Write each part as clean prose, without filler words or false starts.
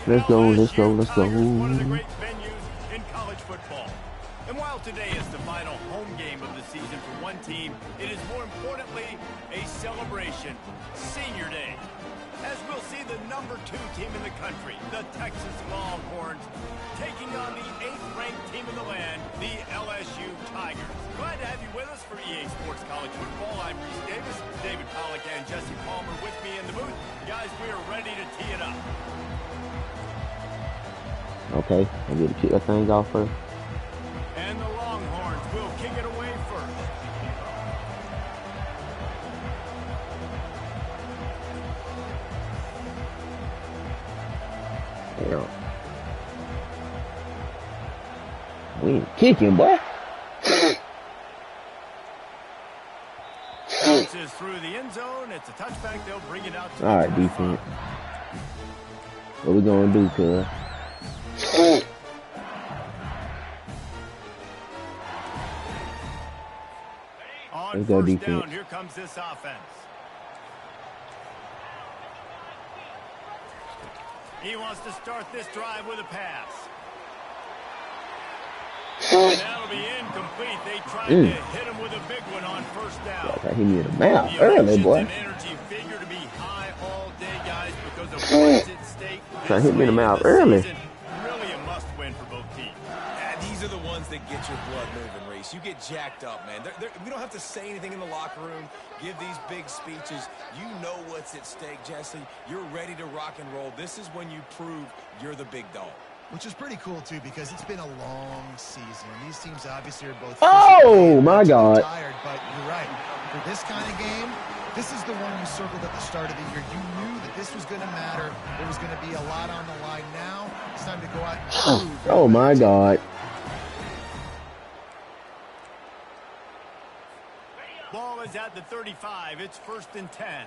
Let's go, let's go, let's go. One of the great venues in college football. And while today is the final home game of the season for one team, it is more importantly a celebration, Senior Day. As we'll see the #2 team in the country, the Texas Longhorns, taking on the 8th-ranked team in the land, the LSU Tigers. Glad to have you with us for EA Sports College Football. I'm Reese Davis, David Pollack and Jesse Palmer with me in the booth. Guys, we are ready to tee it up. Okay, I'm going to kick that thing off first. And the Longhorns will kick it away first. Damn. We ain't kicking, boy. Bounces through the end zone. It's a touchback. They'll bring it out to all right, defense. What we gonna do, cuz? On first down, here comes this offense. He wants to start this drive with a pass. And that'll be incomplete. They tried to hit him with a big one on first down. Yeah, hit me in the mouth early, boy. Energy figure to be high all day, guys, because of what's at stake. Trying to hit me in the mouth early. Really a must-win for both teams. These are the ones that get your blood moving, Reese. You get jacked up, man. We don't have to say anything in the locker room, give these big speeches. You know what's at stake, Jesse. You're ready to rock and roll. This is when you prove you're the big dog. Which is pretty cool, too, because it's been a long season. These teams obviously are both oh, my God. Tired, but you're right. For this kind of game, this is the one you circled at the start of the year. You knew that this was going to matter. There was going to be a lot on the line. Now it's time to go out and prove. Oh, my God. Ball is at the 35. It's 1st and 10.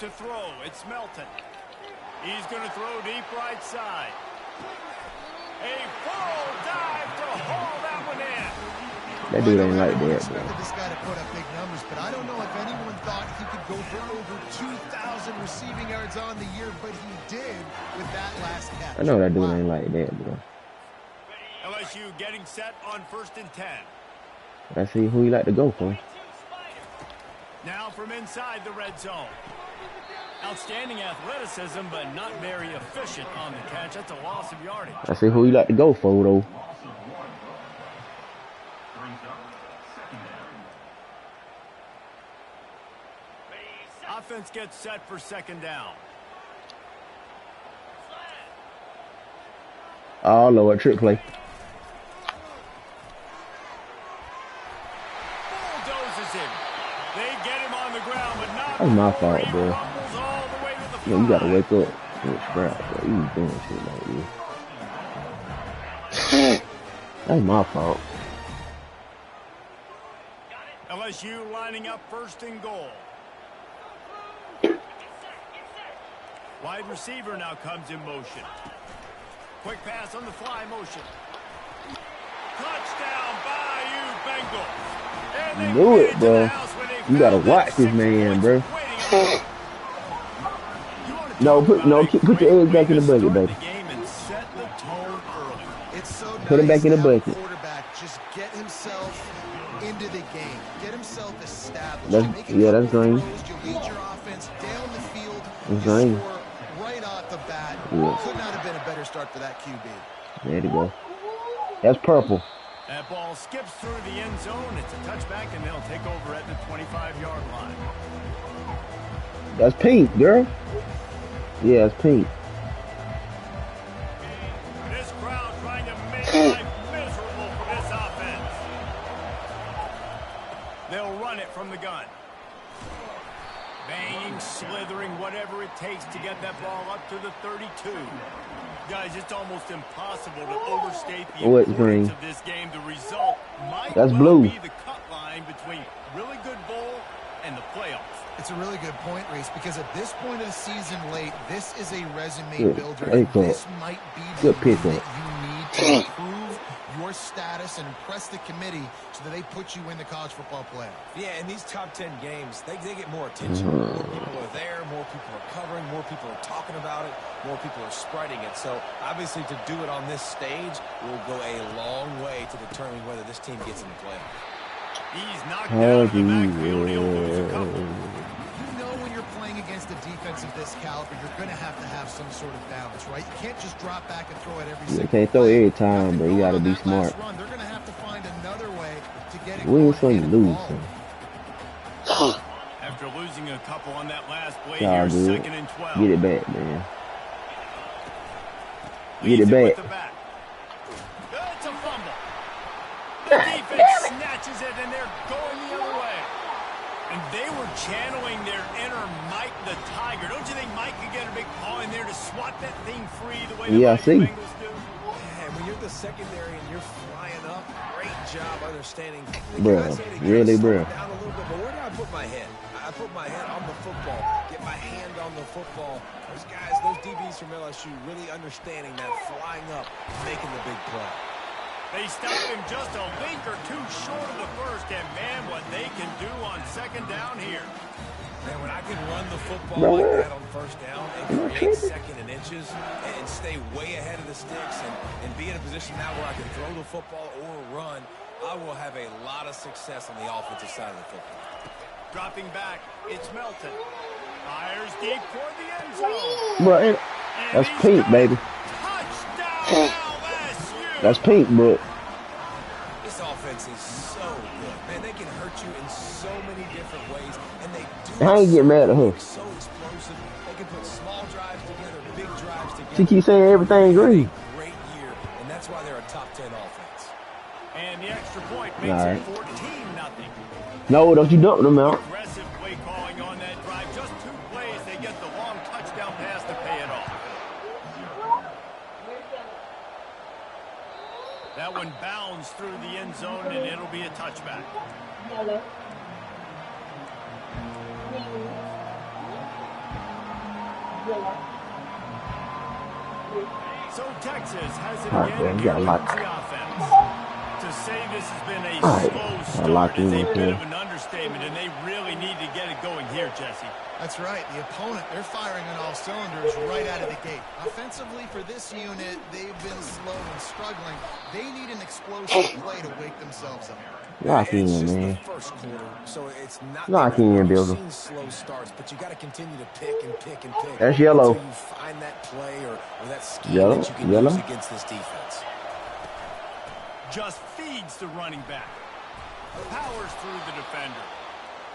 To throw, it's Melton. He's going to throw deep right side. A full dive to haul that one in. That dude ain't like that, bro. This guy to put up big numbers, but I don't know if anyone thought he could go for over 2,000 receiving yards on the year, but he did with that last catch. I know that dude ain't like that, bro. LSU getting set on 1st and 10. Let's see who he like to go for. Now from inside the red zone. Outstanding athleticism, but not very efficient on the catch. That's a loss of yardage. Let's see who he like to go for, though. Offense gets set for 2nd down. Oh, Lord, trick play. Bulldozes him. They get him on the ground, but not. That's my fault, bro. Yeah, you gotta wake up. Bro, you doing shit like this. That's my fault. LSU lining up 1st and goal. Wide receiver now comes in motion. Quick pass on the fly motion. Touchdown, Bayou Bengals. You knew it, bro. You gotta watch this man, bro. No, put your eggs back in the bucket, baby. It's so put him back in the bucket. Quarterback just get himself into the game, get himself established. That's green. You lead your offense down the field. That's green. Right off the bat. Yeah. Could not have been a better start for that QB. There you go. That's purple. That ball skips through the end zone. It's a touchback, and they'll take over at the 25-yard line. That's pink, girl. Yeah, it's pink. This crowd trying to make life miserable for this offense. They'll run it from the gun. Banging, slithering, whatever it takes to get that ball up to the 32. Guys, it's almost impossible to overstate the importance of this game. The result might be the cut line between really good bowl and the playoffs. It's a really good point, Reese, because at this point of the season late, this is a resume builder. This might be the thing that you need to improve your your status and impress the committee so that they put you in the college football playoff. Yeah, in these top 10 games, they get more attention. More people are there, more people are covering, more people are talking about it, more people are spreading it. So, obviously, to do it on this stage will go a long way to determine whether this team gets in the playoff. He's knocked out of the backfield. He'll lose a couple. You know when you're playing against a defense of this caliber, you're going to have some sort of balance, right? You can't just drop back and throw it every single You can't throw every time, but you got to be smart. They're going to have to find another way to get it Win some, you lose some. After losing a couple on that last play, Nah, here's dude. 2nd and 12. Get it back, man. Get Leads it with back. the back. It's a fumble. The defense snatches it, and they're going the other way. And they were channeling their inner Mike the Tiger. Don't you think Mike could get a big paw in there to swat that thing free the way the Bengals do? Yeah, when you're the secondary and you're flying up, great job understanding. Bruh, really, bruh. Down a little bit, but where do I put my head? I put my head on the football, get my hand on the football. Those guys, those DBs from LSU really understanding that flying up, making the big play. They stopped him just a link or two short of the first, and man, what they can do on 2nd down here. Man, when I can run the football like that on 1st down and create 2nd and inches and stay way ahead of the sticks and be in a position now where I can throw the football or run, I will have a lot of success on the offensive side of the football. Dropping back, it's Melton. Fires deep toward the end zone. Bro, that's pink, baby. Touchdown, LSU. That's pink, bro. This offense is so good. Man, they can hurt you in so many different ways, and they do. I ain't get mad at her. So explosive. They can put small drives together, big drives together. She keeps saying everything green. Great year, and that's why they're a top 10 offense. And the extra point makes it 14-0. No, don't you dump them out. Aggressive play calling on that drive. Just 2 plays, they get the long touchdown pass to pay it off. That one bounds through the end zone, and it'll be a touchback. So Texas has it again against the offense. To say this has been a slow start is a bit of an understatement, and they really need to get it going here, Jesse. That's right. The opponent, they're firing on all cylinders right out of the gate. Offensively, for this unit, they've been slow and struggling. They need an explosive play to wake themselves up. Lock in, it's just man. the first quarter, so it's not Lock in, builder. You've seen slow starts, but you got to continue to pick and pick and pick. That's yellow. Until you find that play or that scheme Yellow, that you can yellow. use against this defense. Just feeds the running back. Powers through the defender.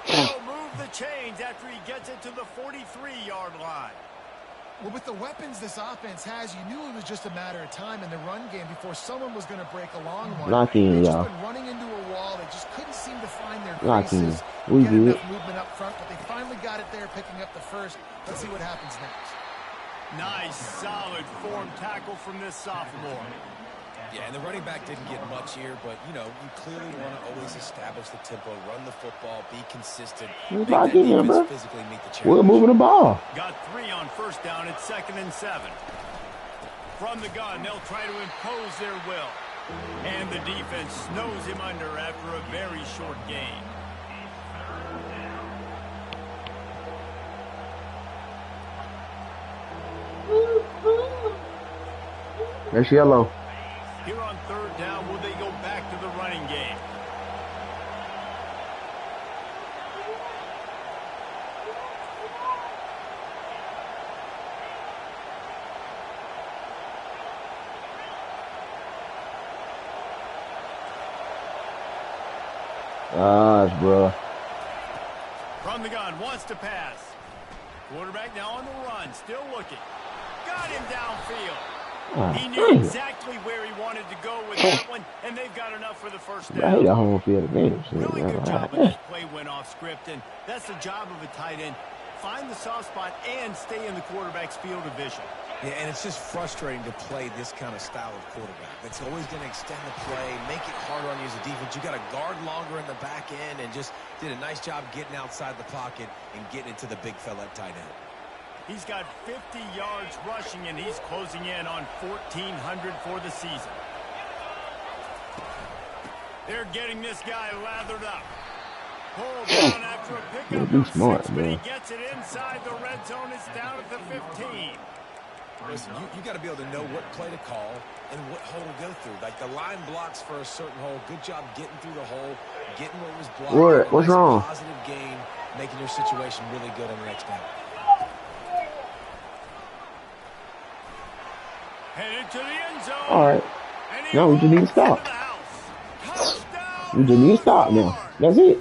He'll move the chains after he gets it to the 43-yard line. Well, with the weapons this offense has, you knew it was just a matter of time in the run game before someone was going to break a long one. Lock in, They've y'all. just been running into a wall. They just couldn't seem to find their Lock in. creases. We Get good. enough movement up front, but they finally got it there, picking up the first. Let's see what happens next. Nice, solid form tackle from this sophomore. Yeah, and the running back didn't get much here, but, you know, you clearly want to always establish the tempo, run the football, be consistent, make that Lock in, defense bro. physically meet the challenge. We're moving the ball. Got 3 on 1st down. It's 2nd and 7. From the gun, they'll try to impose their will. And the defense snows him under after a very short gain. That's yellow. Here on 3rd down, will they go back to the running game? Gosh, bro. From the gun, wants to pass. Quarterback now on the run, still looking. Got him downfield. He knew exactly where he wanted to go with that one, and they've got enough for the first I hate down. that home field advantage. Really good job when that play went off script, and that's the job of a tight end. Find the soft spot and stay in the quarterback's field of vision. Yeah, and it's just frustrating to play this kind of style of quarterback. It's always going to extend the play, make it harder on you as a defense. You got to guard longer in the back end, and just did a nice job getting outside the pocket and getting into the big fella at tight end. He's got 50 yards rushing, and he's closing in on 1,400 for the season. They're getting this guy lathered up. Pulled down after a pickup Be of smart, 6, but bro. he gets it inside the red zone. It's down at the 15. Listen, you got to be able to know what play to call and what hole to go through. Like the line blocks for a certain hole. Good job getting through the hole, getting what was blocked. What? What's wrong? Positive gain, making your situation really good on the next down. Headed to the end zone. All right. No, we just need to stop. We just need to stop now. That's it.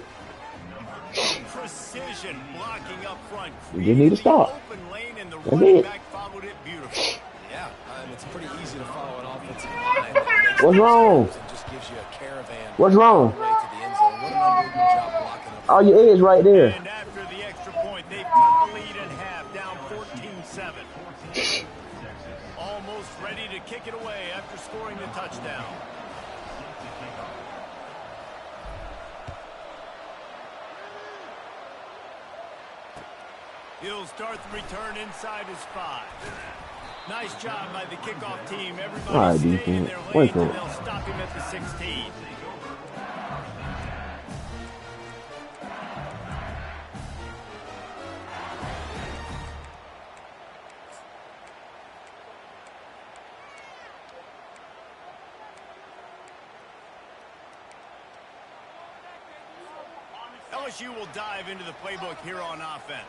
Precision blocking up front. We just need to stop. Open lane and the That's running it. back followed it beautifully. Yeah, it's pretty easy to follow an offensive line that makes What's wrong? and just gives you a caravan. What's wrong? Right to the end zone. What an unbelievable job blocking up. All your edge right there. And after the extra point, they've cut the lead in half, down 14-7. Almost ready to kick it away after scoring the touchdown. He'll start the return inside his 5. Nice job by the kickoff team. Everybody All right, staying in defense. their Wait lanes, for and it. they'll stop him at the 16. LSU will dive into the playbook here on offense.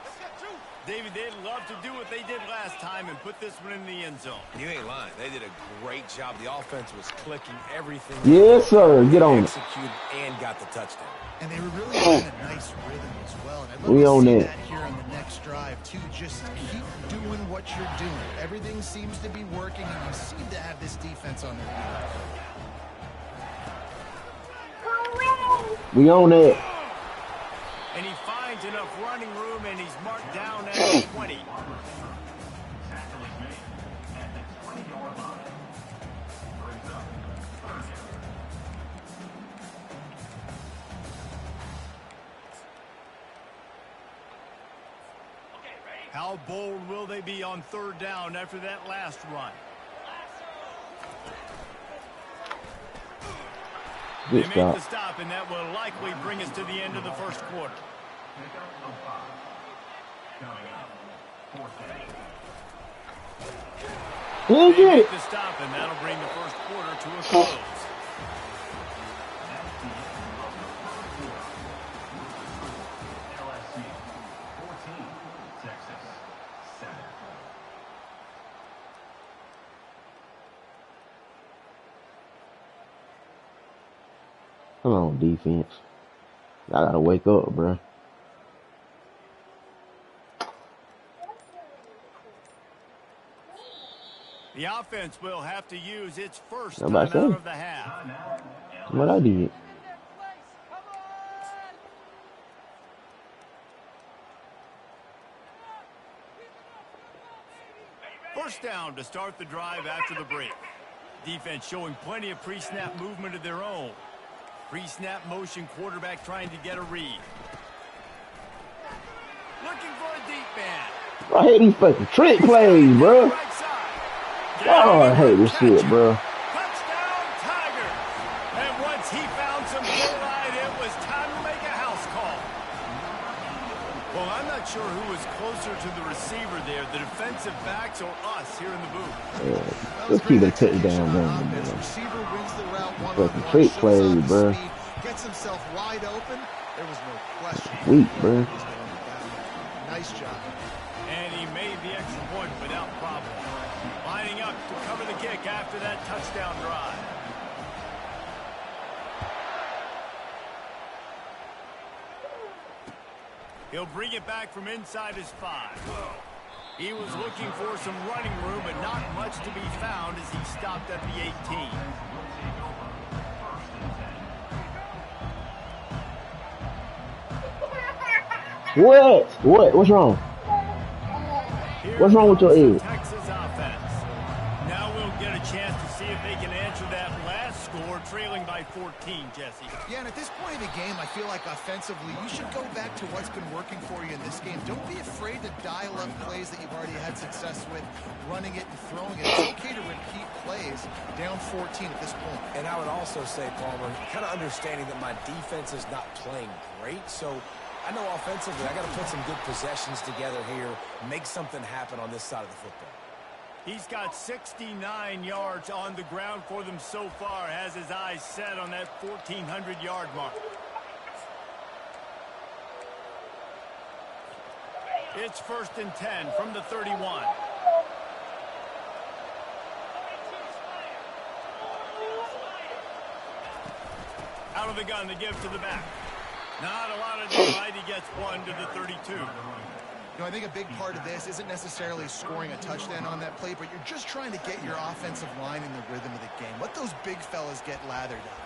David, they'd love to do what they did last time and put this one in the end zone. You ain't lying. They did a great job. The offense was clicking everything. Yes, sir. Get on it. Executed and got the touchdown. And they were really in a nice rhythm as well. And I'd love We to own see it. that here on the next drive, too. Just keep doing what you're doing. Everything seems to be working, and you seem to have this defense on their feet. We own it. And he finds enough running room, and he's marked down at the 20. How bold will they be on 3rd down after that last run? They Good make stop. the stop, and that will likely bring us to the end of the first quarter. He'll They get make it. the stop, and that'll bring the first quarter to a close. Come on, defense. I gotta wake up, bro. The offense will have to use its first I'm about timeout to say. of the half. What I did. First down to start the drive after the break. Defense showing plenty of pre-snap movement of their own. Pre-snap motion, quarterback trying to get a read. Looking for a deep man. I hate these fucking trick plays, bro. Right side. Oh, I hate this shit, bro. Touchdown, Tigers. And once he found some daylight, it was time to make a house call. Well, I'm not sure who was closer to the receiver there, the defensive backs or us here in the booth. Yeah. Let's keep it touchdown going, Offense. man. Receiver wins the route Fucking one-on-one, trick shows play, off his bro. speed, gets himself wide open. There was no question. Weak, bro. Nice job. And he made the extra point without problem. Lining up to cover the kick after that touchdown drive. He'll bring it back from inside his 5. He was looking for some running room, but not much to be found as he stopped at the 18. What? What? What's wrong? What's wrong with your Here edge? comes the Texas offense. Now we'll get a chance to see if they can answer that last score trailing by 14, Jesse. Yeah, and at this point in the game, I feel like offensively, you should go back to what's been working for you in this game. Don't be afraid to dial up plays that you've already had success with, running it and throwing it. It's okay to repeat plays down 14 at this point. And I would also say, Palmer, kind of understanding that my defense is not playing great, so I know offensively I got to put some good possessions together here, make something happen on this side of the football. He's got 69 yards on the ground for them so far, has his eyes set on that 1,400-yard mark. It's 1st and 10 from the 31. Out of the gun to give to the back. Not a lot of daylight. He gets one to the 32. You know, I think a big part of this isn't necessarily scoring a touchdown on that play, but you're just trying to get your offensive line in the rhythm of the game. Let those big fellas get lathered up.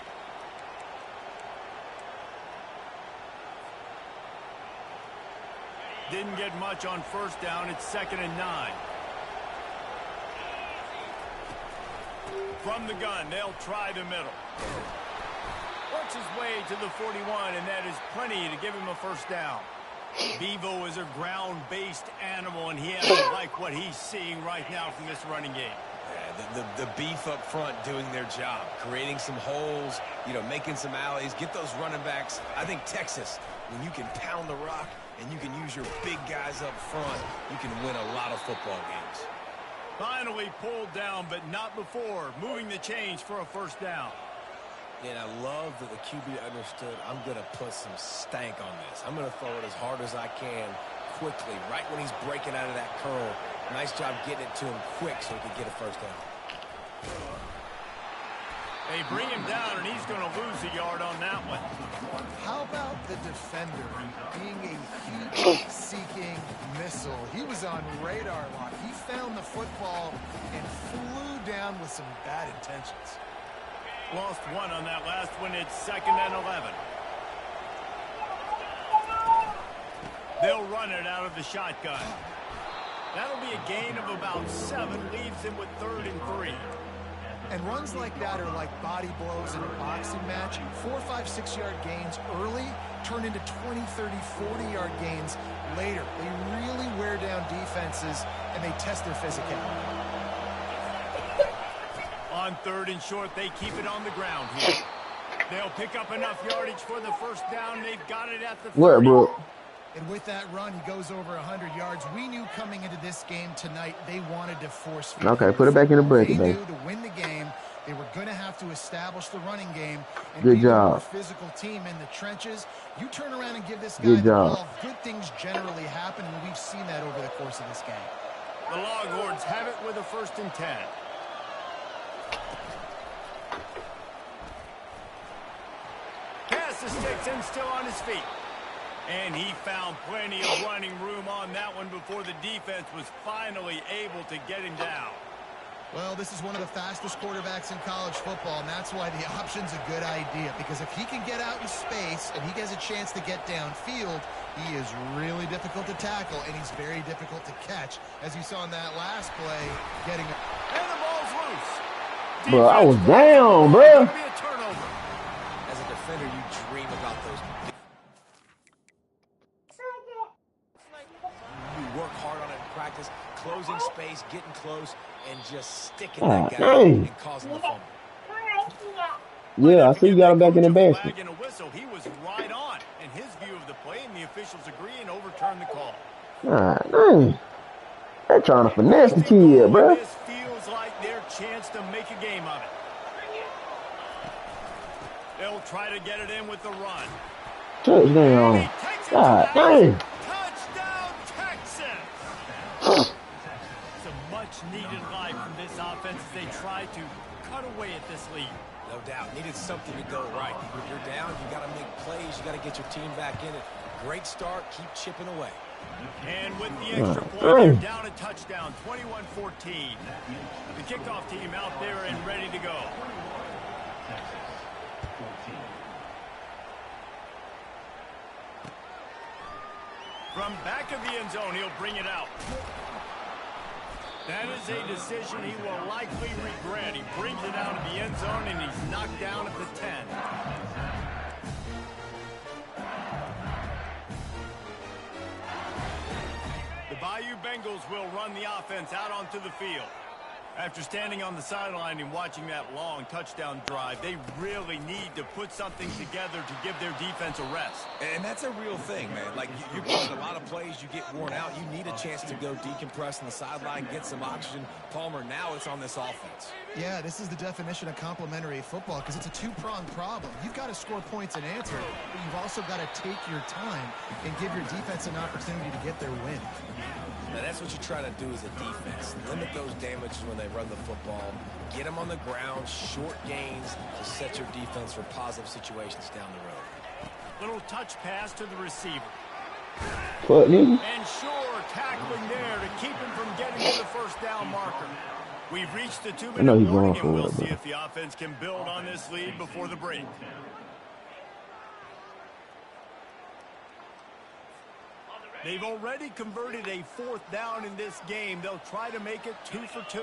Didn't get much on 1st down. It's 2nd and 9. From the gun, they'll try the middle. Works his way to the 41, and that is plenty to give him a 1st down. Bevo is a ground-based animal, and he has to like what he's seeing right now from this running game. Yeah, the beef up front doing their job, creating some holes, you know, making some alleys, get those running backs. I think Texas, when you can pound the rock and you can use your big guys up front, you can win a lot of football games. Finally pulled down, but not before moving the chains for a 1st down. And I love that the QB understood, I'm going to put some stank on this. I'm going to throw it as hard as I can quickly, right when he's breaking out of that curl. Nice job getting it to him quick so he could get a 1st down. They bring him down, and he's going to lose a yard on that one. How about the defender being a heat-seeking missile? He was on radar lock. He found the football and flew down with some bad intentions. Lost one on that last one. It's 2nd and 11. They'll run it out of the shotgun. That'll be a gain of about 7. Leaves him with 3rd and 3. And runs like that are like body blows in a boxing match. 4, 5, 6-yard gains early turn into 20, 30, 40-yard gains later. They really wear down defenses, and they test their physicality. On 3rd and short, they keep it on the ground here. They'll pick up enough yardage for the 1st down. They've got it at the 30. Where, bro? And with that run, he goes over 100 yards. We knew coming into this game tonight they wanted to force feed. Okay, put it back in the bracket, They baby. knew to win the game, they were going to have to establish the running game and Good be job. a more physical team in the trenches. You turn around and give this guy the ball, good things generally happen, and we've seen that over the course of this game. The Longhorns have it with a 1st and 10. Pass the sticks and still on his feet. And he found plenty of running room on that one before the defense was finally able to get him down. Well, this is one of the fastest quarterbacks in college football, and that's why the option's a good idea. Because if he can get out in space and he gets a chance to get downfield, he is really difficult to tackle, and he's very difficult to catch. As you saw in that last play, getting it. And the ball's loose. Bro, I was down, bro. Be a turnover. As a defender, you dream about those. You work hard on it in practice, closing space, getting close, and just sticking that guy and causing the fumble. Yeah, I see you got him back in the basket. And a whistle. He was right on in his view of the play, and the officials agree and overturn the call. Dang. They're trying to finesse the kid, bro. This feels like their chance to make a game of it. They'll try to get it in with the run. Touchdown. God dang. Touchdown, Texas! Some much-needed life from this offense as they try to cut away at this lead. No doubt. Needed something to go right. If you're down, you got to make plays. You got to get your team back in it. Great start. Keep chipping away. And with the extra point, they're down a touchdown, 21-14. The kickoff team out there and ready to go. From back of the end zone, he'll bring it out. That is a decision he will likely regret. He brings it out of the end zone, and he's knocked down at the 10. The Bayou Bengals will run the offense out onto the field. After standing on the sideline and watching that long touchdown drive, they really need to put something together to give their defense a rest. And that's a real thing, man. Like, you're getting a lot of plays, you get worn out. You need a chance to go decompress on the sideline, get some oxygen. Palmer, now it's on this offense. Yeah, this is the definition of complementary football because it's a two-pronged problem. You've got to score points and answer, but you've also got to take your time and give your defense an opportunity to get their win. Now, that's what you try to do as a defense. Limit those damages when they run the football. Get them on the ground, short gains to set your defense for positive situations down the road. Little touch pass to the receiver. What, nigga? And sure, tackling there to keep him from getting to the first down marker. We've reached the 2-minute warning, and we'll see if the offense can build on this lead before the break. They've already converted a 4th down in this game. They'll try to make it 2 for 2.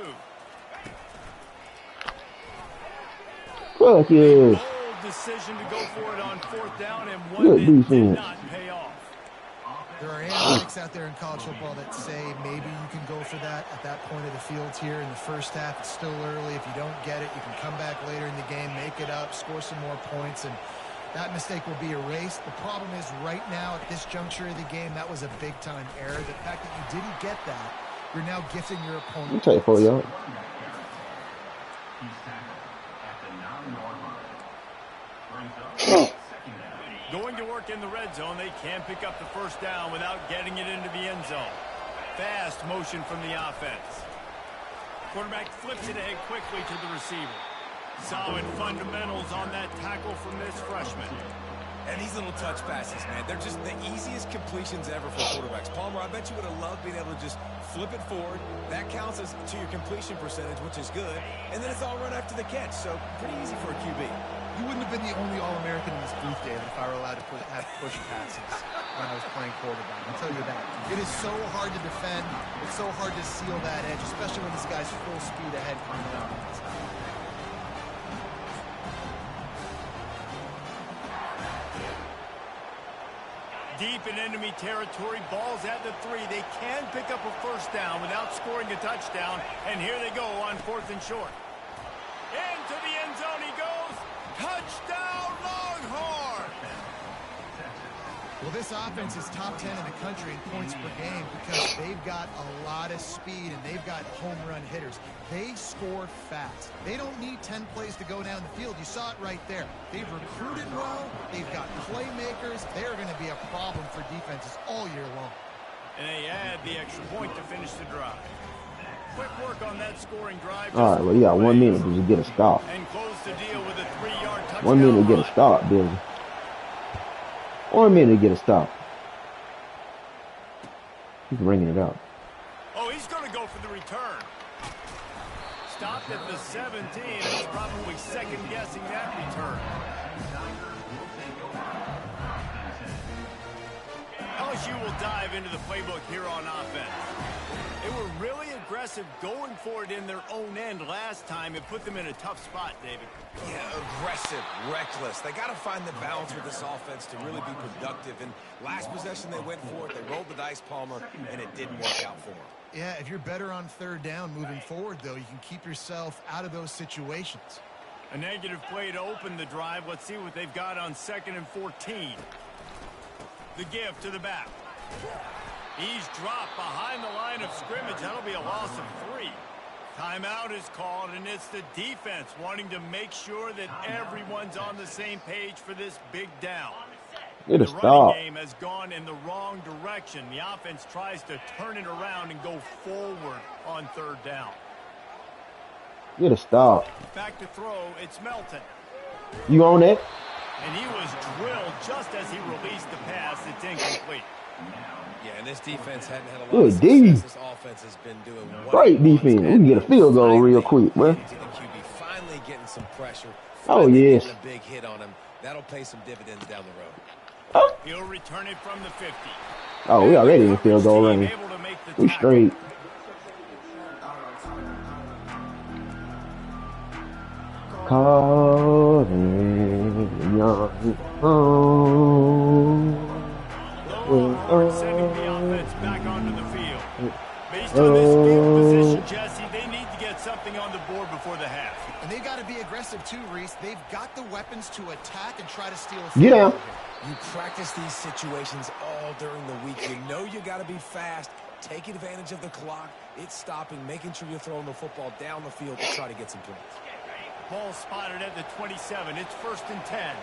Fuck yeah. Bold decision to go for it on 4th down, and one that did not pay off. There are analytics out there in college football that say maybe you can go for that at that point of the field here in the first half. It's still early. If you don't get it, you can come back later in the game, make it up, score some more points, and that mistake will be erased. The problem is right now at this juncture of the game, that was a big-time error. The fact that you didn't get that, you're now gifting your opponent. I'll take it for y'all. Going to work in the red zone, they can pick up the first down without getting it into the end zone. Fast motion from the offense. Quarterback flips it ahead quickly to the receiver. Solid fundamentals on that tackle from this freshman. And these little touch passes, man, they're just the easiest completions ever for quarterbacks. Palmer, I bet you would have loved being able to just flip it forward. That counts as to your completion percentage, which is good. And then it's all run after the catch, so pretty easy for a QB. You wouldn't have been the only All-American in this booth, David, if I were allowed to have push passes when I was playing quarterback. I'll tell you that. It is so hard to defend. It's so hard to seal that edge, especially when this guy's full speed ahead coming down on this. Deep in enemy territory, ball's at the 3. They can pick up a first down without scoring a touchdown, and here they go on 4th and short. Into the end zone he goes. Touchdown, Longhorn! Well, this offense is top 10 in the country in points per game because they've got a lot of speed and they've got home run hitters. They score fast. They don't need 10 plays to go down the field. You saw it right there. They've recruited well. They've got playmakers. They're going to be a problem for defenses all year long. And they add the extra point to finish the drive. Quick work on that scoring drive. All right, well, you got 1 minute to just get a stop. And close the deal with a 3-yard touchdown. 1 minute to get a stop, Billy. 1 minute to get a stop. He's ringing it out. Oh, he's going to go for the return. Stopped at the 17. He's probably second-guessing that return. LSU will dive into the playbook here on offense. They were really aggressive going for it in their own end last time. It put them in a tough spot, David. Yeah, aggressive, reckless. They got to find the balance with this offense to really be productive. And last possession they went for it. They rolled the dice, Palmer, and it didn't work out for them. Yeah, if you're better on 3rd down moving forward, though, you can keep yourself out of those situations. A negative play to open the drive. Let's see what they've got on 2nd and 14. The give to the back. He's dropped behind the line of scrimmage. That'll be a loss of 3. Timeout is called, and it's the defense wanting to make sure that everyone's on the same page for this big down. Get a stop. stop. The running game has gone in the wrong direction. The offense tries to turn it around and go forward on 3rd down. Get a stop. Back to throw, it's Melton. You on that? And he was drilled just as he released the pass. It's incomplete. Yeah, and this defense hadn't had a lot Good of success. D. This offense has been doing Great defense. We can get a field goal real quick, man. The QB finally getting some pressure. Oh, yes. Getting a big hit on him. That'll pay some dividends down the road. Oh. He'll return it from the 50. Oh, we already in field goal range. We straight. Calling young home. Longhorns sending the offense back onto the field. Based on this field position, Jesse, they need to get something on the board before the half. And they've got to be aggressive too, Reese. They've got the weapons to attack and try to steal a Get down. You practice these situations all during the week. You know you got to be fast, take advantage of the clock. It's stopping, making sure you're throwing the football down the field to try to get some points. Ball spotted at the 27. It's 1st and 10.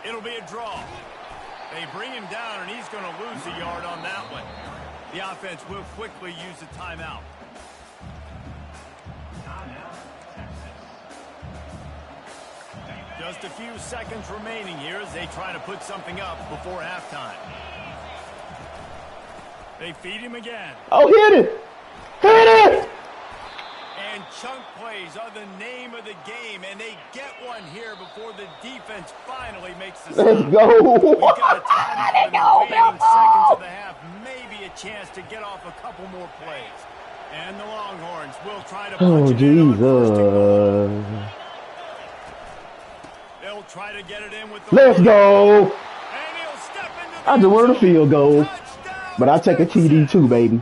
It'll be a draw. They bring him down, and he's going to lose a yard on that one. The offense will quickly use a timeout. Just a few seconds remaining here as they try to put something up before halftime. They feed him again. Oh, hit it! Hit it! And chunk plays are the name of the game, and they get one here before the defense finally makes the stop. Let's go! We've got a timeout in the remaining seconds of the half. Maybe a chance to get off a couple more plays. And the Longhorns will try to punch it in on 1st and goal. They'll try to get it in with the Let's go! And he'll step into the I just wanted a field goal, touchdown. but I take a TD too, baby.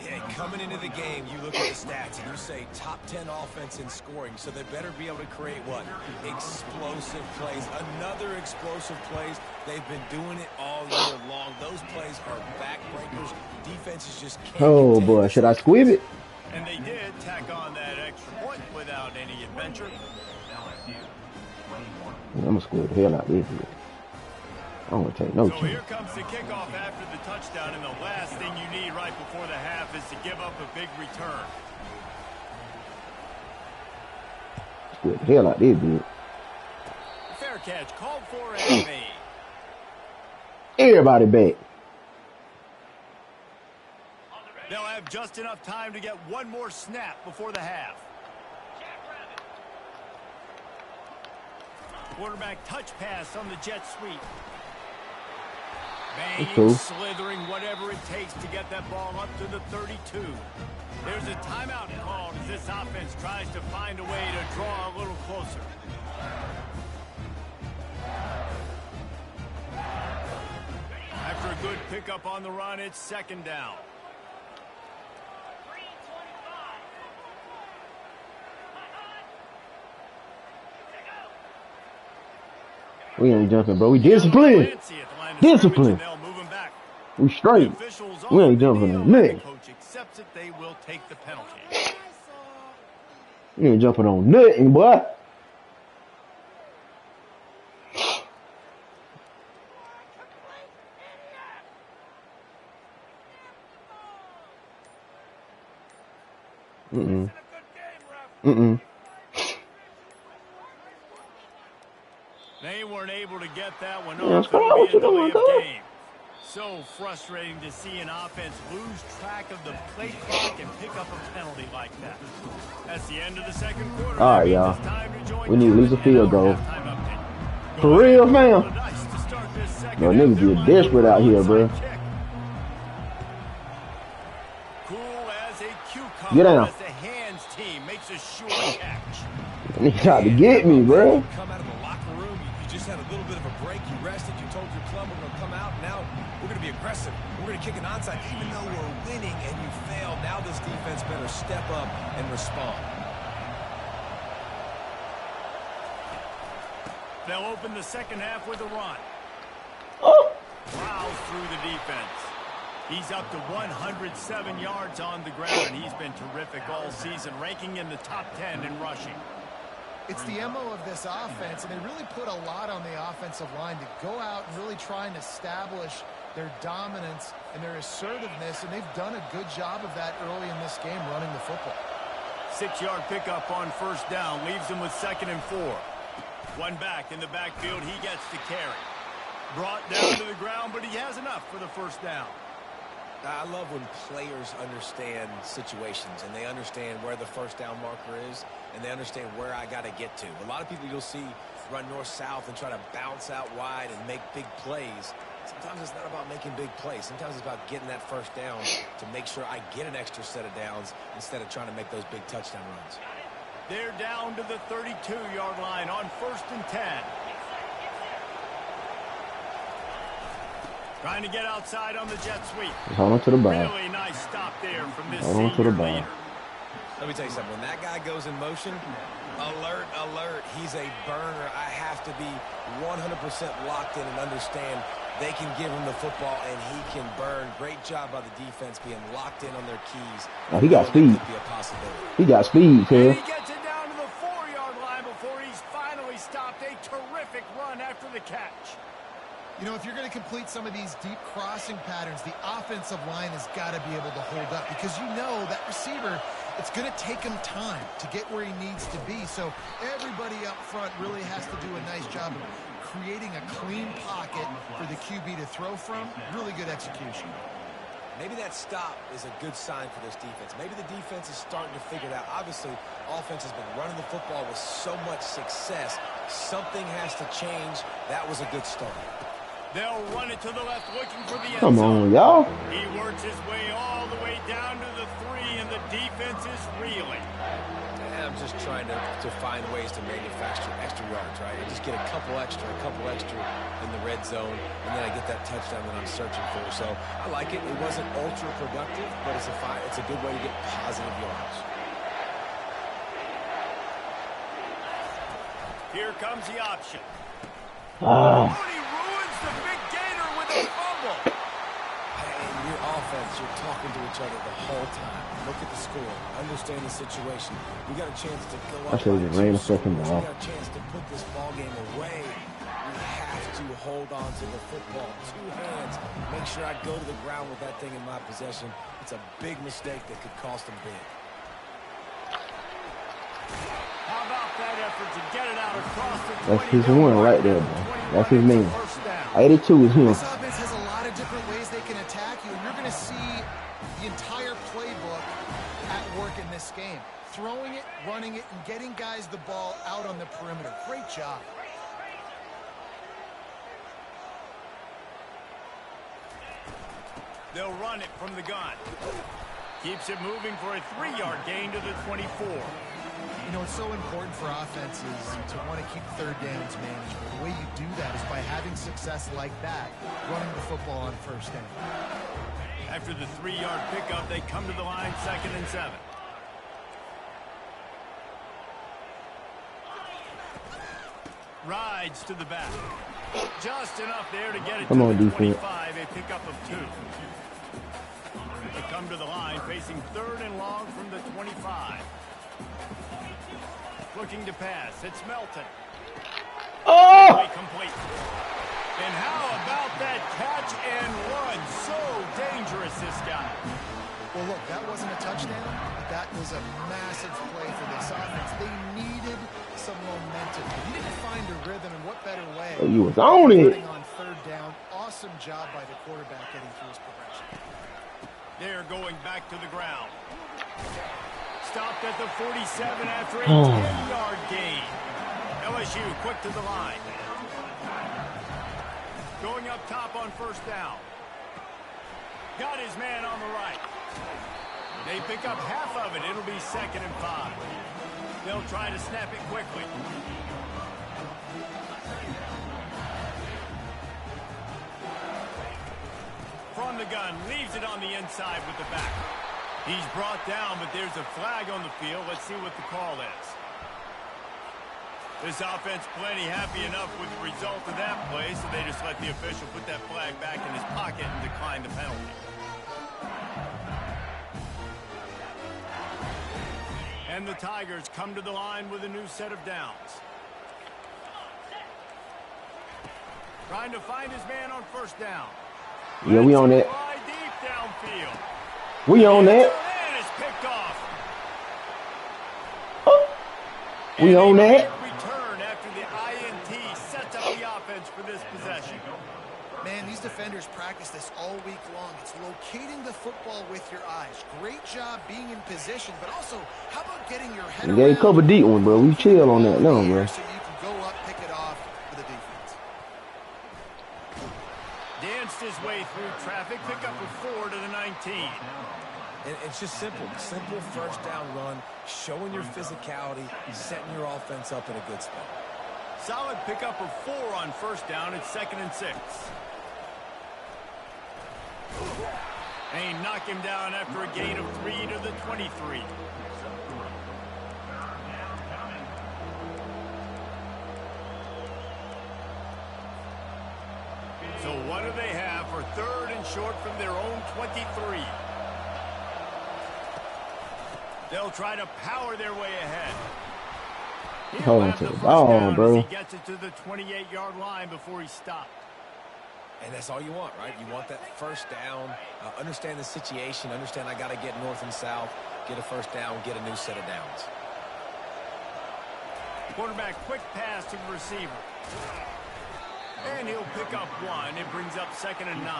Yeah, coming into the game, you look at the stats and you say top 10 offense in scoring, so they better be able to create what? Explosive plays. Another explosive plays. They've been doing it all year long. Those plays are backbreakers. Defenses just can't. Oh boy, should I squib it? And they did tack on that extra point without any adventure. I'm gonna squib the hell out of this. I don't want to take no So chance. here comes the kickoff after the touchdown, and the last thing you need right before the half is to give up a big return. Squib the hell out of this, dude. Fair catch, called for and made. Everybody back. They'll have just enough time to get one more snap before the half. Quarterback touch pass on the jet sweep. Banging, cool. slithering, whatever it takes to get that ball up to the 32. There's a timeout called as this offense tries to find a way to draw a little closer. After a good pickup on the run, it's 2nd down. We ain't jumping, bro. We disciplined. Discipline. We straight. We ain't jumping on nothing. Coach accepts it, they will take the penalty. We ain't jumping on nothing, boy. They weren't able to get that one Yeah, off. fine. It'll What be you a delay doing, of dog? game. So frustrating to see an offense lose track of the play clock and pick up a penalty like that. That's the end of the 2nd quarter. All right, y'all. We need at least a field goal. For real, fam. Bro, niggas get desperate out here, bro. Cool as a cucumber. Get down. As the hands team makes a sure catch. Niggas tried to get me, bro. Come out of the locker room, you just had a little bit of a break, you rested, you told your club we're going to come out, now we're going to be aggressive. We're going to kick an onside, even though we're winning and you failed. Now this defense better step up and respond. They'll open the 2nd half with a run. Oh. Plows through the defense. He's up to 107 yards on the ground, and he's been terrific all season, ranking in the top 10 in rushing. It's the MO of this offense, and they really put a lot on the offensive line to go out and really try and establish their dominance and their assertiveness, and they've done a good job of that early in this game running the football. 6-yard pickup on 1st down, leaves him with 2nd and 4. One back in the backfield, he gets to carry. Brought down to the ground, but he has enough for the 1st down. I love when players understand situations and they understand where the 1st down marker is and they understand where I got to get to. A lot of people you'll see run north-south and try to bounce out wide and make big plays. Sometimes it's not about making big plays. Sometimes it's about getting that first down to make sure I get an extra set of downs instead of trying to make those big touchdown runs. They're down to the 32-yard line on 1st and 10. Trying to get outside on the jet sweep. Hold on to the ball. Really nice stop there from this Hold on to the ball. leader. Let me tell you something. When that guy goes in motion, alert, alert. He's a burner. I have to be 100% locked in and understand they can give him the football and he can burn. Great job by the defense being locked in on their keys. Oh, he got speed. Could be a possibility. He got speed, And cuz. he gets it down to the 4-yard line before he's finally stopped. A terrific run after the catch. You know, if you're going to complete some of these deep crossing patterns, the offensive line has got to be able to hold up because you know that receiver, it's going to take him time to get where he needs to be. So everybody up front really has to do a nice job of creating a clean pocket for the QB to throw from. Really good execution. Maybe that stop is a good sign for this defense. Maybe the defense is starting to figure it out. Obviously, offense has been running the football with so much success. Something has to change. That was a good start. They'll run it to the left, looking for the end Come zone. on, y'all. He works his way all the way down to the 3, and the defense is reeling. I'm just trying to find ways to manufacture extra yards, right? I just get a couple extra in the red zone, and then I get that touchdown that I'm searching for. So I like it. It wasn't ultra productive, but it's a good way to get positive yards. Here comes the option. Ah. He ruins the big gainer with a fumble. And your offense, you're talking to each other the whole time. Look at the score. Understand the situation. We got a chance to go up. I should have just ran a second ball. We got a chance to put this ball game away. We have to hold on to the football. 2 hands. Make sure I go to the ground with that thing in my possession. It's a big mistake that could cost them big. How about that effort to get it out across the 20? That's his one right there, bro. That's his name. 82 is him. This offense has a lot of different ways they can attack you, and you're going to see the entire playbook at work in this game. Throwing it, running it, and getting guys the ball out on the perimeter. Great job. They'll run it from the gun. Keeps it moving for a 3-yard gain to the 24. You know, it's so important for offenses to want to keep third downs manageable. The way you do that is by having success like that, running the football on first down. After the 3-yard pickup, they come to the line 2nd and 7. Rides to the back. Just enough there to get it to the 25, a pickup of 2. They come to the line facing 3rd and long from the 25. Looking to pass. It's Melton. Oh! Complete. And how about that catch and run? So dangerous, this guy. Well, look, that wasn't a touchdown, but that was a massive play for this offense. They needed some momentum. They needed to find a rhythm, and what better way? Oh, you was on it. On 3rd down. Awesome job by the quarterback getting through his progression. They're going back to the ground. Stopped at the 47 after a 10-yard gain. LSU quick to the line. Going up top on 1st down. Got his man on the right. They pick up half of it. It'll be 2nd and 5. They'll try to snap it quickly. From the gun, leaves it on the inside with the back. He's brought down, but there's a flag on the field. Let's see what the call is. This offense plenty happy enough with the result of that play, so they just let the official put that flag back in his pocket and decline the penalty. And the Tigers come to the line with a new set of downs. Trying to find his man on 1st down. Yeah, we on that. Deep downfield. We on that. And it's picked off. Oh. We on that. Return after the INT sets up the offense for this possession. Man, these defenders practice this all week long. It's locating the football with your eyes. Great job being in position, but also, how about getting your head around? Yeah, a couple deep ones, bro. We chill on that now, bro. So you can go up, pick it off for the defense. Danced his way through traffic, pick up a 4 to the 19. And it's just simple first down run, showing your physicality, setting your offense up in a good spot. Solid pickup of 4 on first down. It's 2nd and 6. And he knocked him down after a gain of 3 to the 23. So what do they have for 3rd and short from their own 23? They'll try to power their way ahead. Hold on to the ball, bro. He gets it to the 28-yard line before he stopped. And that's all you want, right? You want that first down, understand the situation, understand I got to get north and south, get a first down, get a new set of downs. Quarterback quick pass to the receiver. And he'll pick up 1. It brings up 2nd and 9.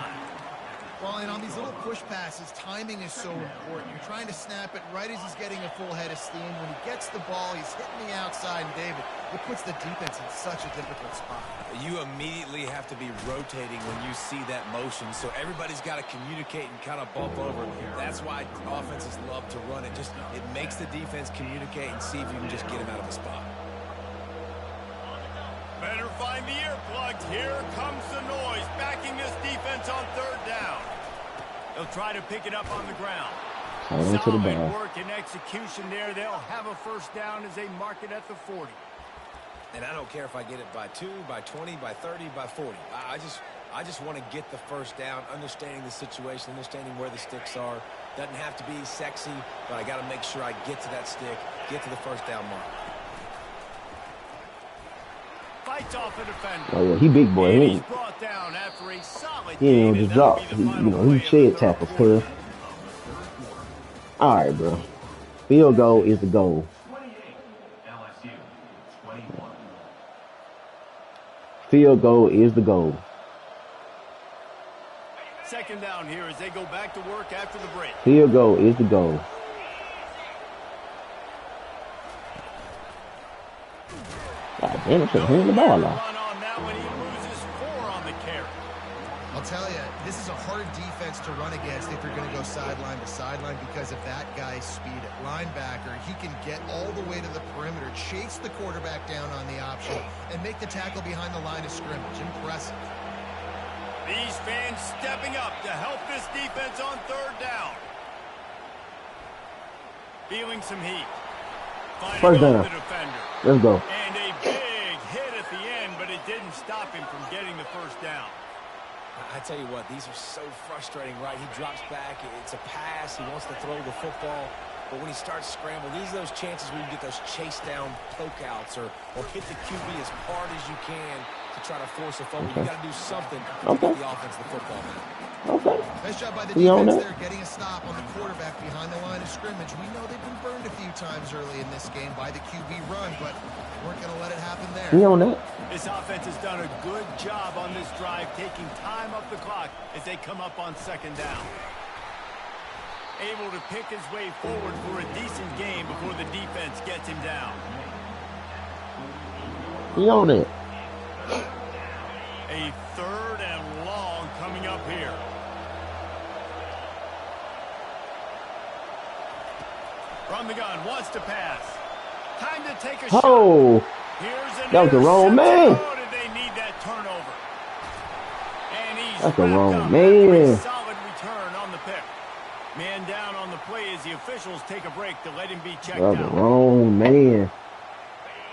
Well, and on these little push passes, timing is so important. You're trying to snap it right as he's getting a full head of steam. When he gets the ball, he's hitting the outside, and David, it puts the defense in such a difficult spot. You immediately have to be rotating when you see that motion, so everybody's got to communicate and kind of bump over. That's why offenses love to run it. It makes the defense communicate and see if you can just get him out of the spot. Better find the earplugs. Here comes the noise, backing this defense on 3rd down. They'll try to pick it up on the ground. Solid work and execution there. They'll have a first down as they mark it at the 40. And I don't care if I get it by 2, by 20, by 30, by 40. I just want to get the first down, understanding the situation, understanding where the sticks are. Doesn't have to be sexy, but I got to make sure I get to that stick, get to the first down mark. Fights off a defender. Oh yeah, he big boy. He's brought down after a solid He ain't gonna just drop. He shed tackles, cuz. All right, bro. Field goal is the goal. 28, LSU, 21. Field goal is the goal. 2nd down here as they go back to work after the break. Field goal is the goal. God damn, I should have handed the ball off. I'll tell you, this is a hard defense to run against if you're going to go sideline to sideline because of that guy's speed at linebacker. He can get all the way to the perimeter, chase the quarterback down on the option, and make the tackle behind the line of scrimmage. Impressive. These fans stepping up to help this defense on 3rd down. Feeling some heat. First down. Let's go. And a big hit at the end, but it didn't stop him from getting the first down. I tell you what, these are so frustrating, right? He drops back. It's a pass. He wants to throw the football. But when he starts scrambling, these are those chances where you get those chase down poke outs or hit the QB as hard as you can to try to force a fumble. You got to do something to get the offense the football back. Okay. Nice job by the defense there, getting a stop on the quarterback behind the line of scrimmage. We know they've been burned a few times early in this game by the QB run, but weren't going to let it happen there. We on that. This offense has done a good job on this drive, taking time up the clock as they come up on 2nd down. Able to pick his way forward for a decent game before the defense gets him down. We on it. A 3rd and long coming up here. From the gun, wants to pass. Time to take a shot. Here's that was the wrong man. Oh, did they need that turnover? And he's That's the wrong man. Solid return on the pick. Man down on the play as the officials take a break to let him be checked out. That's the wrong man.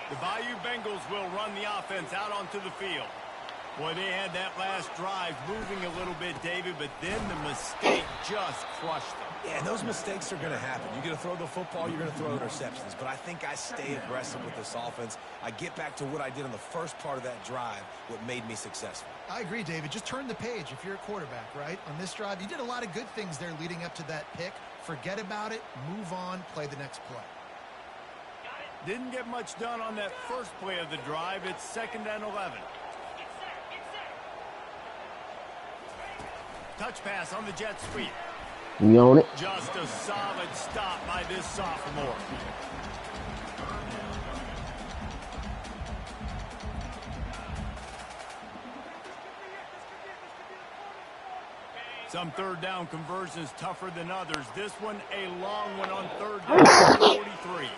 The Bayou Bengals will run the offense out onto the field. Boy, they had that last drive moving a little bit, David, but then the mistake just crushed them. Yeah, and those mistakes are going to happen. You're going to throw the football, you're going to throw interceptions. But I think I stay aggressive with this offense. I get back to what I did on the first part of that drive, what made me successful. I agree, David. Just turn the page if you're a quarterback, right? On this drive, you did a lot of good things there leading up to that pick. Forget about it, move on, play the next play. Didn't get much done on that first play of the drive. It's 2nd and 11. Touch pass on the jet sweep. We on it. Just a solid stop by this sophomore. Some third down conversions tougher than others. This one a long one on third down, 43.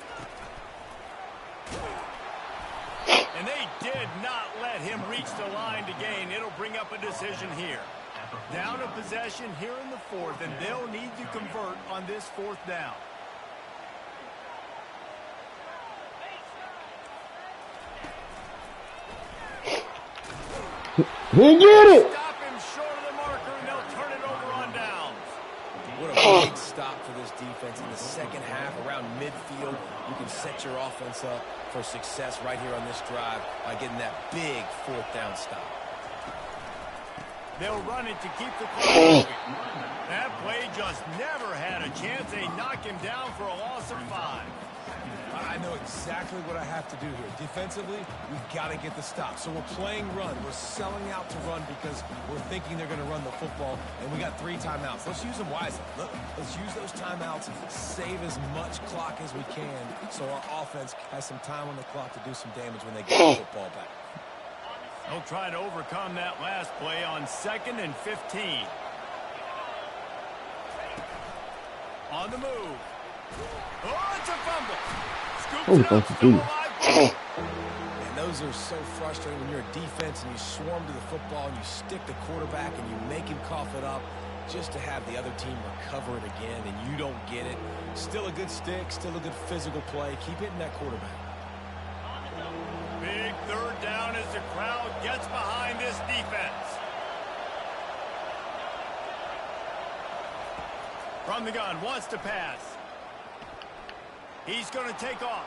And they did not let him reach the line to gain. It'll bring up a decision here. Down a possession here in the fourth, and they'll need to convert on this fourth down. He get it! Stop him short of the marker, and they'll turn it over on downs. What a big stop for this defense in the second half around midfield. You can set your offense up for success right here on this drive by getting that big fourth down stop. They'll run it to keep the clock moving. That play just never had a chance. They knock him down for a loss of 5. I know exactly what I have to do here. Defensively, we've got to get the stop. So we're playing run. We're selling out to run because we're thinking they're going to run the football, and we got 3 timeouts. Let's use them wisely. Let's use those timeouts, save as much clock as we can so our offense has some time on the clock to do some damage when they get the football back. They'll try to overcome that last play on 2nd and 15. On the move. Oh, it's a fumble. Scoops it up, still alive. And those are so frustrating when you're a defense and you swarm to the football and you stick the quarterback and you make him cough it up just to have the other team recover it again and you don't get it. Still a good stick, still a good physical play. Keep hitting that quarterback. Big third down as the crowd gets behind this defense. From the gun, wants to pass. He's going to take off.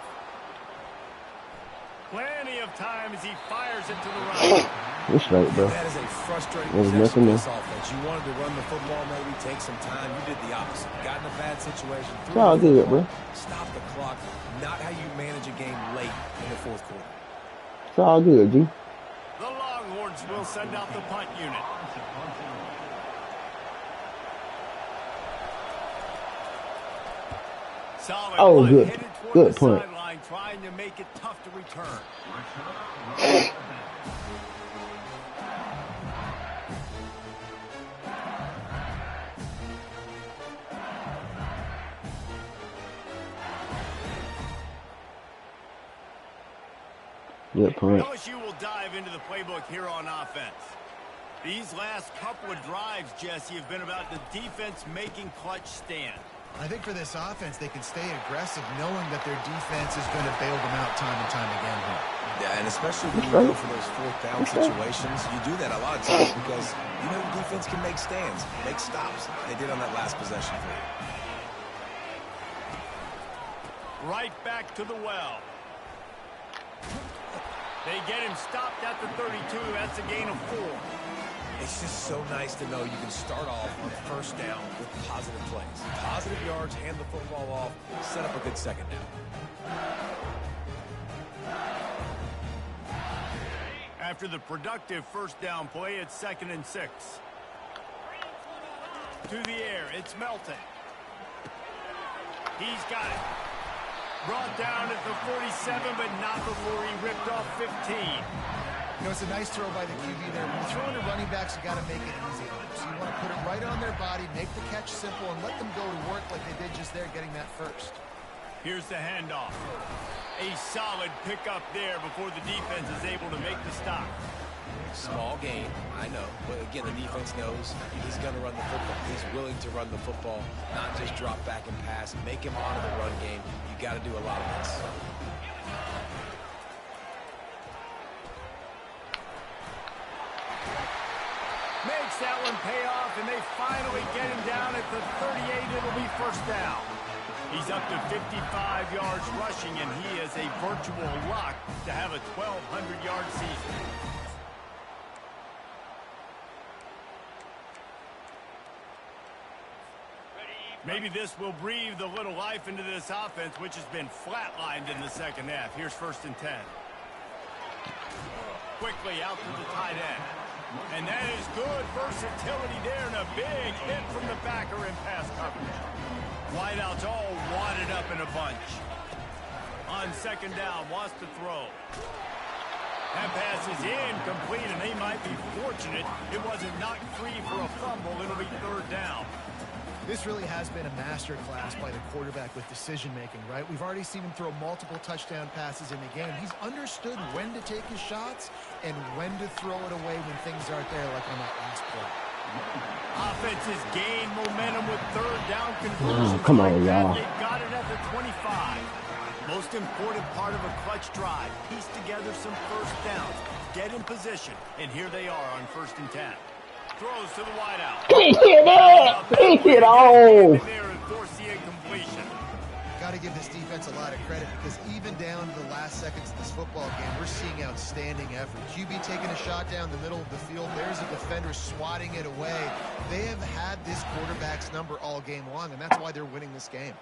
Plenty of time as he fires it to the right. It's right, bro. That is a frustrating possession for this offense. You wanted to run the football, maybe take some time. You did the opposite. Got in a bad situation. It's all good, bro. Stop the clock. Not how you manage a game late in the fourth quarter. It's all good, G. The Longhorns will send out the punt unit. Solid Oh, punt good. headed toward Good the punt. sideline, trying to make it tough to return. Good punt. LSU will dive into the playbook here on offense. These last couple of drives, Jesse, have been about the defense making clutch stand. I think for this offense, they can stay aggressive knowing that their defense is going to bail them out time and time again here. Yeah, and especially when you go for those fourth down situations, you do that a lot of times because you know the defense can make stands, make stops. They did on that last possession for you. Right back to the well. They get him stopped at the 32. That's a gain of 4. It's just so nice to know you can start off on first down with positive plays. Positive yards, hand the football off, set up a good second down. After the productive first down play, it's 2nd and 6. To the air, it's Melton. He's got it. Brought down at the 47, but not before he ripped off 15. You know, it's a nice throw by the QB there. When you're throwing to running backs, you got to make it easy on them. So you want to put it right on their body, make the catch simple, and let them go to work like they did just there, getting that first. Here's the handoff. A solid pickup there before the defense is able to make the stop. Small gain, I know. But again, the defense knows he's going to run the football. He's willing to run the football, not just drop back and pass. Make him honor the run game. You got to do a lot of this. Makes that one pay off, and they finally get him down at the 38. It'll be first down. He's up to 55 yards rushing, and he is a virtual lock to have a 1,200-yard season. Maybe this will breathe a little life into this offense, which has been flatlined in the second half. Here's 1st and 10. Quickly out to the tight end. And that is good versatility there, and a big hit from the backer in pass coverage. Wideouts all wadded up in a bunch. On 2nd down, wants to throw. That pass is incomplete, and they might be fortunate it wasn't knocked free for a fumble. It'll be third down. This really has been a master class by the quarterback with decision-making, right? We've already seen him throw multiple touchdown passes in the game. He's understood when to take his shots and when to throw it away when things aren't there, like on that last play. Offenses gain momentum with third down conversions. Come on, y'all. They got it at the 25. Most important part of a clutch drive. Piece together some first downs. Get in position. And here they are on 1st and 10. Throws to the wideout. He hit it! He hit off! Got to give this defense a lot of credit because even down to the last seconds of this football game, we're seeing outstanding effort. QB taking a shot down the middle of the field. There's a defender swatting it away. They have had this quarterback's number all game long, and that's why they're winning this game.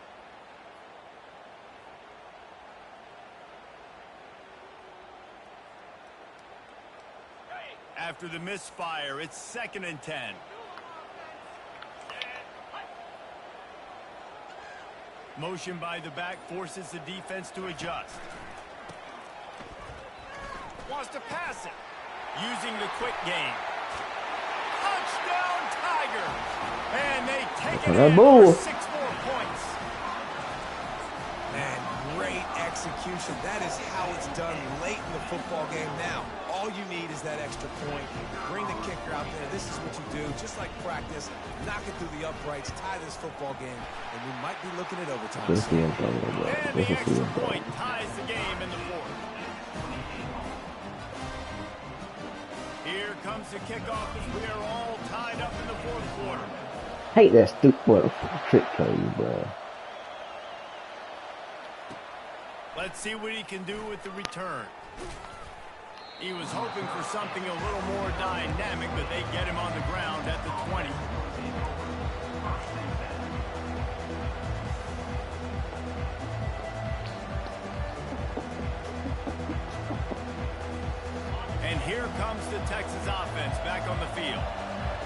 After the misfire, it's 2nd and 10. Motion by the back forces the defense to adjust. Wants to pass it. Using the quick game. Touchdown Tigers! And they take it in for 6 more points. Man, great execution. That is how it's done late in the football game. Now, all you need is that extra point. Bring the kicker out there. This is what you do. Just like practice, knock it through the uprights, tie this football game, and we might be looking at overtime. And the extra point ties the game in the 4th. Here comes the kickoff as we are all tied up in the 4th quarter. Hate that stupid trick play, bro. Let's see what he can do with the return. He was hoping for something a little more dynamic, but they get him on the ground at the 20. And here comes the Texas offense back on the field.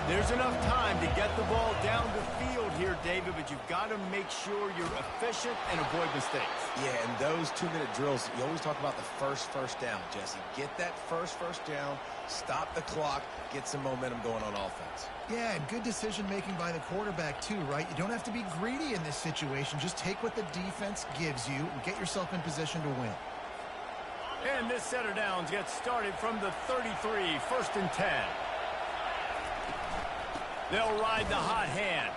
There's enough time to get the ball down the field here, David, but you've got to make sure you're efficient and avoid mistakes. Yeah, and those 2-minute drills, you always talk about the first down, Jesse. Get that first down, stop the clock, get some momentum going on offense. Yeah, and good decision-making by the quarterback, too, right? You don't have to be greedy in this situation. Just take what the defense gives you and get yourself in position to win. And this set of downs gets started from the 33, 1st and 10. They'll ride the hot hand.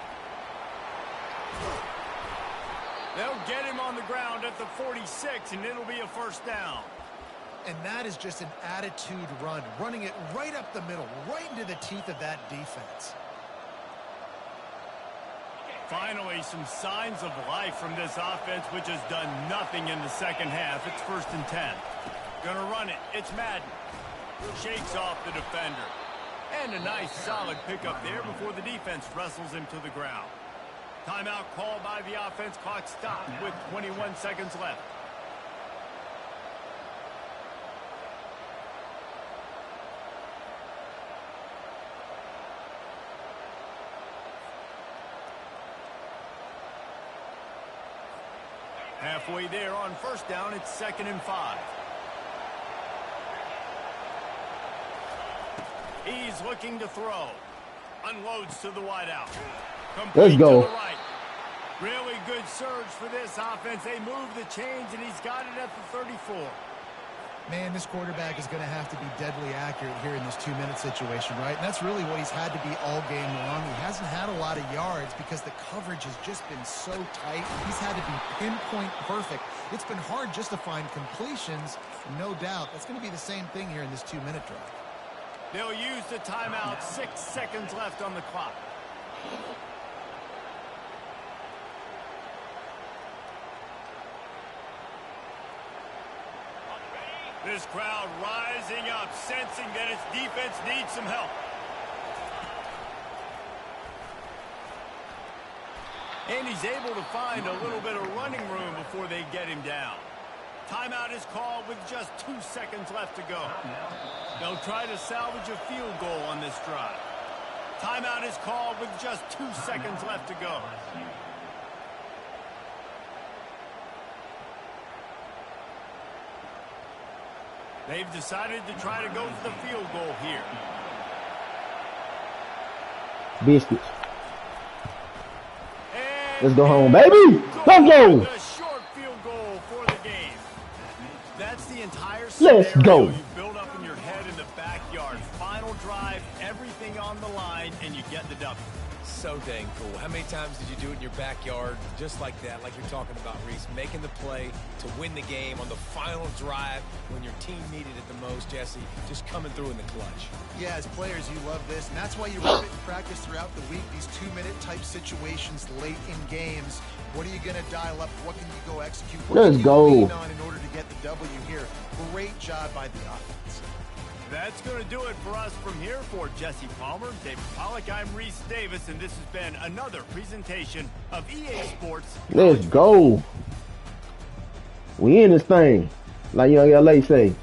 They'll get him on the ground at the 46, and it'll be a 1st down. And that is just an attitude run, running it right up the middle, right into the teeth of that defense. Finally, some signs of life from this offense, which has done nothing in the 2nd half. It's 1st and 10. Gonna run it. It's Madden. Shakes off the defender. And a nice solid pickup there before the defense wrestles him to the ground. Timeout called by the offense. Clock stopped with 21 seconds left. Halfway there on 1st down, it's 2nd and 5. He's looking to throw. Unloads to the wideout. Let's go. To the right. Really good surge for this offense. They move the chains, and he's got it at the 34. Man, this quarterback is going to have to be deadly accurate here in this 2-minute situation, right? And that's really what he's had to be all game long. He hasn't had a lot of yards because the coverage has just been so tight. He's had to be pinpoint perfect. It's been hard just to find completions, no doubt. That's going to be the same thing here in this 2-minute drive. They'll use the timeout. 6 seconds left on the clock. This crowd rising up, sensing that its defense needs some help. And he's able to find a little bit of running room before they get him down. Timeout is called with just 2 seconds left to go. They'll try to salvage a field goal on this drive. Timeout is called with just 2 seconds left to go. They've decided to try to go for the field goal here. Biscuits. And Let's go home, baby. Let's go. a short field goal for the game. That's the entire Let's scenario go. you build up in your head in the backyard. Final drive, everything on the line, and you get the W. So dang cool. How many times did you do it in your backyard just like that, like you're talking about, Reese, making the play to win the game on the final drive when your team needed it the most, Jesse, just coming through in the clutch. Yeah, as players, you love this, and that's why you run it in practice throughout the week, these 2-minute type situations late in games. What are you going to dial up? What can you go execute? What Let's can you go. lean on in order to get the W here? Great job by the offense. That's going to do it for us from here. For Jesse Palmer, David Pollack, I'm Reese Davis, and this has been another presentation of EA Sports. Let's go. We in this thing. Like Young LA say.